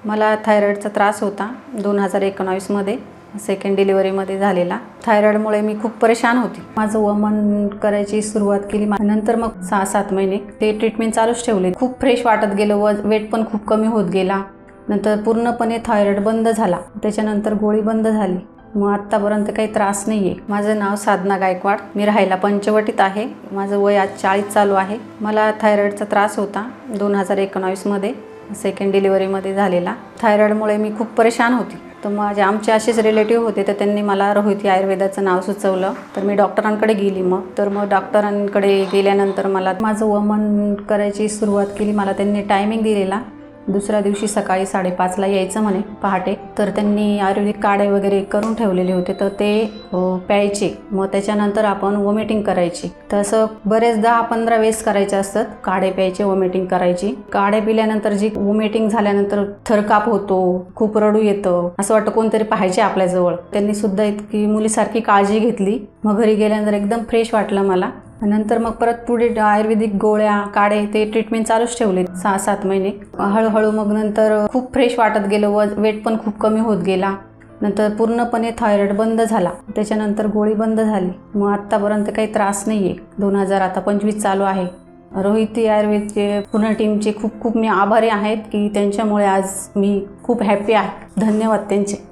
मला थायरॉईडचा त्रास होता 2019 मध्ये सेकंड डिलिव्हरीमध्ये झालेला। थायरॉईडमुळे मी खूप परेशान होती। माझं वमन करायची सुरुवात केली, नंतर मग 6-7 महिने ते ट्रीटमेंट चालूच ठेवले। खूप फ्रेश वाटत गेलं व वेट पण खूप कमी होत गेला। नंतर पूर्णपणे थायरॉईड बंद झाला, त्याच्यानंतर गोळी बंद झाली। मग आत्तापर्यंत काही त्रास नाही आहे। माझं नाव साधना गायकवाड, मी राहायला पंचवटीत आहे। माझं वय आज 40 चालू आहे। मला थायरॉईडचा त्रास होता 2019 मध्ये सेकंड डिलिव्हरीमध्ये झालेला। थायरॉईडमुळे मी खूप परेशान होती। तर माझे आमचे असेच रिलेटिव्ह होते, तर त्यांनी मला रोहिती आयुर्वेदाचं नाव सुचवलं। तर मी डॉक्टरांकडे गेली। मग डॉक्टरांकडे गेल्यानंतर मला माझं वमन करायची सुरुवात केली। मला त्यांनी टायमिंग दिलेला, दुसऱ्या दिवशी सकाळी 5:30 ला यायचं म्हणे पहाटे। तर त्यांनी आयुर्वेदिक काढे वगैरे करून ठेवलेले होते, तर ते प्यायचे। मग त्याच्यानंतर आपण वॉमिटिंग करायची। तर असं बरेच 10-15 वेळेस करायचे असतात काढे प्यायचे, वॉमिटिंग करायची। काढे पिल्यानंतर जी वॉमिटिंग झाल्यानंतर थरकाप होतो, खूप रडू येतं, असं वाटतं कोणतरी पाहिजे आपल्याजवळ। त्यांनी सुद्धा इतकी मुलीसारखी काळजी घेतली। मग घरी गेल्यानंतर एकदम फ्रेश वाटलं मला। नंतर मग परत पुढे आयुर्वेदिक गोळ्या काढे ते ट्रीटमेंट चालूच ठेवले 6-7 महिने। हळूहळू मग नंतर खूप फ्रेश वाटत गेलं व वेट पण खूप कमी होत गेला। नंतर पूर्णपणे थायरॉईड बंद झाला, त्याच्यानंतर गोळी बंद झाली। मग आत्तापर्यंत काही त्रास नाही आहे। 2025 चालू आहे। रोहिती आयुर्वेदचे पूर्ण टीमचे खूप खूप मी आभारी आहेत की त्यांच्यामुळे आज मी खूप हॅपी आहे। धन्यवाद त्यांचे।